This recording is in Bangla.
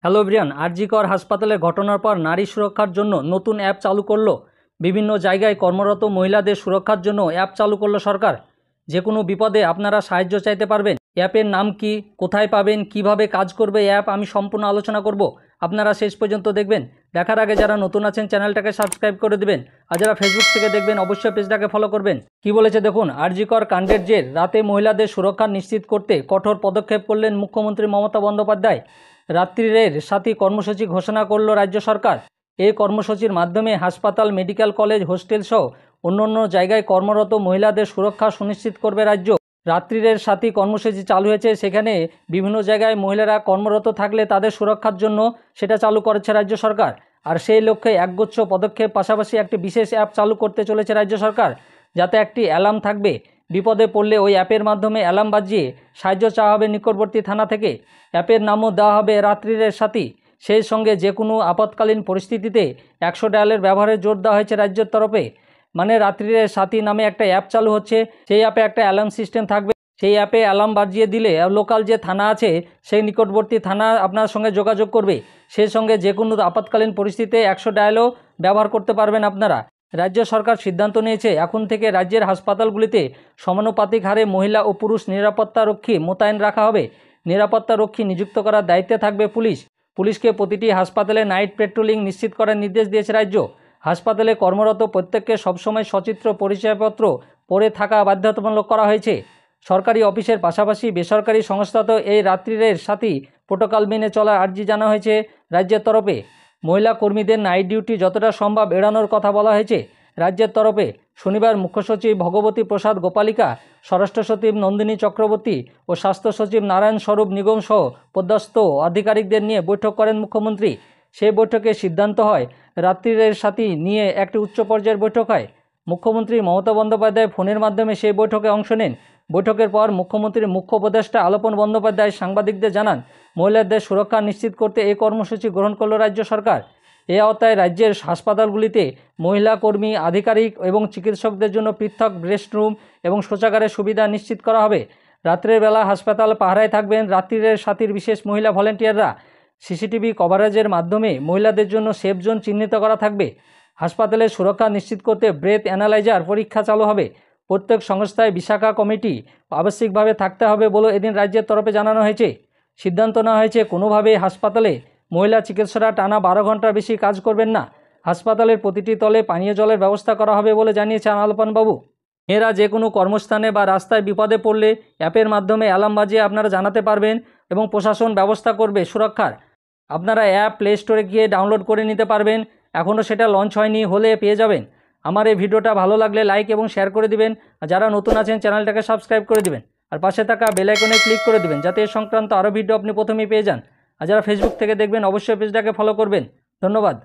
হ্যালো ব্রিয়ান, আরজিকর হাসপাতালের ঘটনার পর নারী সুরক্ষার জন্য নতুন অ্যাপ চালু করলো। বিভিন্ন জায়গায় কর্মরত মহিলাদের সুরক্ষার জন্য অ্যাপ চালু করলো সরকার। যে কোনো বিপদে আপনারা সাহায্য চাইতে পারবেন। অ্যাপের নাম কি, কোথায় পাবেন, কিভাবে কাজ করবে অ্যাপ, আমি সম্পূর্ণ আলোচনা করব। আপনারা শেষ পর্যন্ত দেখবেন। দেখার আগে যারা নতুন আছেন চ্যানেলটাকে সাবস্ক্রাইব করে দেবেন, আর যারা ফেসবুক থেকে দেখবেন অবশ্যই পেজটাকে ফলো করবেন। কি বলেছে দেখুন, আরজিকর কাণ্ডের জের রাতে মহিলাদের সুরক্ষা নিশ্চিত করতে কঠোর পদক্ষেপ করলেন মুখ্যমন্ত্রী মমতা বন্দ্যোপাধ্যায়। রাত্রিরের সাথী কর্মসূচি ঘোষণা করল রাজ্য সরকার। এই কর্মসূচির মাধ্যমে হাসপাতাল, মেডিকেল কলেজ, হোস্টেল সহ অন্যান্য জায়গায় কর্মরত মহিলাদের সুরক্ষা সুনিশ্চিত করবে রাজ্য। রাত্রিরের সাথী কর্মসূচি চালু হয়েছে, সেখানে বিভিন্ন জায়গায় মহিলারা কর্মরত থাকলে তাদের সুরক্ষার জন্য সেটা চালু করেছে রাজ্য সরকার। আর সেই লক্ষ্যে একগুচ্ছ পদক্ষেপ পাশাপাশি একটি বিশেষ অ্যাপ চালু করতে চলেছে রাজ্য সরকার, যাতে একটি অ্যালার্ম থাকবে। বিপদে পড়লে ওই অ্যাপের মাধ্যমে অ্যালার্ম বাজিয়ে সাহায্য চাওয়া হবে নিকটবর্তী থানা থেকে। অ্যাপের নামও দেওয়া হবে রাত্রিরের সাথী। সেই সঙ্গে যে কোনো আপৎকালীন পরিস্থিতিতে 100 ডায়ালের ব্যবহারে জোর দেওয়া হয়েছে রাজ্যের তরফে। মানে রাত্রিরের সাথী নামে একটা অ্যাপ চালু হচ্ছে, সেই অ্যাপে একটা অ্যালার্ম সিস্টেম থাকবে। সেই অ্যাপে অ্যালার্ম বাজিয়ে দিলে লোকাল যে থানা আছে সেই নিকটবর্তী থানা আপনার সঙ্গে যোগাযোগ করবে। সেই সঙ্গে যে কোনো আপৎকালীন পরিস্থিতিতে 100 ডায়ালও ব্যবহার করতে পারবেন আপনারা। রাজ্য সরকার সিদ্ধান্ত নিয়েছে এখন থেকে রাজ্যের হাসপাতালগুলিতে সমানুপাতিক হারে মহিলা ও পুরুষ নিরাপত্তা রক্ষী মোতায়েন রাখা হবে। নিরাপত্তা রক্ষী নিযুক্ত করার দায়িত্বে থাকবে পুলিশ। পুলিশকে প্রতিটি হাসপাতালে নাইট পেট্রোলিং নিশ্চিত করার নির্দেশ দিয়েছে রাজ্য। হাসপাতালে কর্মরত প্রত্যেককে সবসময় সচিত্র পরিচয়পত্র পরে থাকা বাধ্যতামূলক করা হয়েছে। সরকারি অফিসের পাশাপাশি বেসরকারি সংস্থাতেও এই রাত্রিরের সাথী প্রোটোকল মেনে চলার আর্জি জানা হয়েছে রাজ্যের তরফে। মহিলা কর্মীদের নাইট ডিউটি যতটা সম্ভব এড়ানোর কথা বলা হয়েছে রাজ্যের তরফে। শনিবার মুখ্য সচিব ভগবতী প্রসাদ গোপালিকা, স্বরাষ্ট্র সচিব নন্দিনী চক্রবর্তী ও স্বাস্থ্য সচিব নারায়ণ স্বরূপ নিগম সহ পদস্থ আধিকারিকদের নিয়ে বৈঠক করেন মুখ্যমন্ত্রী। সেই বৈঠকে সিদ্ধান্ত হয় রাত্রিরের সাথী নিয়ে একটি উচ্চ পর্যায়ের বৈঠক হয়। মুখ্যমন্ত্রী মমতা বন্দ্যোপাধ্যায় ফোনের মাধ্যমে সেই বৈঠকে অংশ নেন। বৈঠকের পর মুখ্যমন্ত্রীর মুখ্য উপদেষ্টা আলোপন বন্দ্যোপাধ্যায় সাংবাদিকদের জানান, মহিলাদের সুরক্ষা নিশ্চিত করতে এই কর্মসূচি গ্রহণ করল রাজ্য সরকার। এ আওতায় রাজ্যের হাসপাতালগুলিতে মহিলা কর্মী, আধিকারিক এবং চিকিৎসকদের জন্য পৃথক রেস্টরুম এবং শৌচাগারের সুবিধা নিশ্চিত করা হবে। রাত্রের বেলা হাসপাতাল পাহারায় থাকবেন রাত্রিরের সাথীর বিশেষ মহিলা ভলেন্টিয়াররা। সিসিটিভি কভারেজের মাধ্যমে মহিলাদের জন্য সেফ জোন চিহ্নিত করা থাকবে। হাসপাতালের সুরক্ষা নিশ্চিত করতে ব্রেথ অ্যানালাইজার পরীক্ষা চালু হবে। প্রত্যেক সংস্থায় বিশাখা কমিটি আবশ্যিকভাবে থাকতে হবে বলে এদিন রাজ্যের তরফে জানানো হয়েছে। সিদ্ধান্ত নেওয়া হয়েছে কোনোভাবেই হাসপাতালে মহিলা চিকিৎসকরা টানা 12 ঘন্টার বেশি কাজ করবেন না। হাসপাতালের প্রতিটি তলে পানীয় জলের ব্যবস্থা করা হবে বলে জানিয়েছেন আলোপনবাবু। এরা যে কোনো কর্মস্থানে বা রাস্তায় বিপদে পড়লে অ্যাপের মাধ্যমে অ্যালার্ম বাজিয়ে আপনারা জানাতে পারবেন এবং প্রশাসন ব্যবস্থা করবে সুরক্ষার। আপনারা অ্যাপ প্লে স্টোরে গিয়ে ডাউনলোড করে নিতে পারবেন। এখনও সেটা লঞ্চ হয়নি, হলে পেয়ে যাবেন। আমার এই ভিডিওটা ভালো লাগলে লাইক এবং শেয়ার করে দিবেন, আর যারা নতুন আছেন চ্যানেলটাকে সাবস্ক্রাইব করে দিবেন, আর পাশে থাকা বেল আইকনে ক্লিক করে দিবেন যাতে এ সংক্রান্ত আরও ভিডিও আপনি প্রথমেই পেয়ে যান। আর যারা ফেসবুক থেকে দেখবেন অবশ্যই পেজটাকে ফলো করবেন। ধন্যবাদ।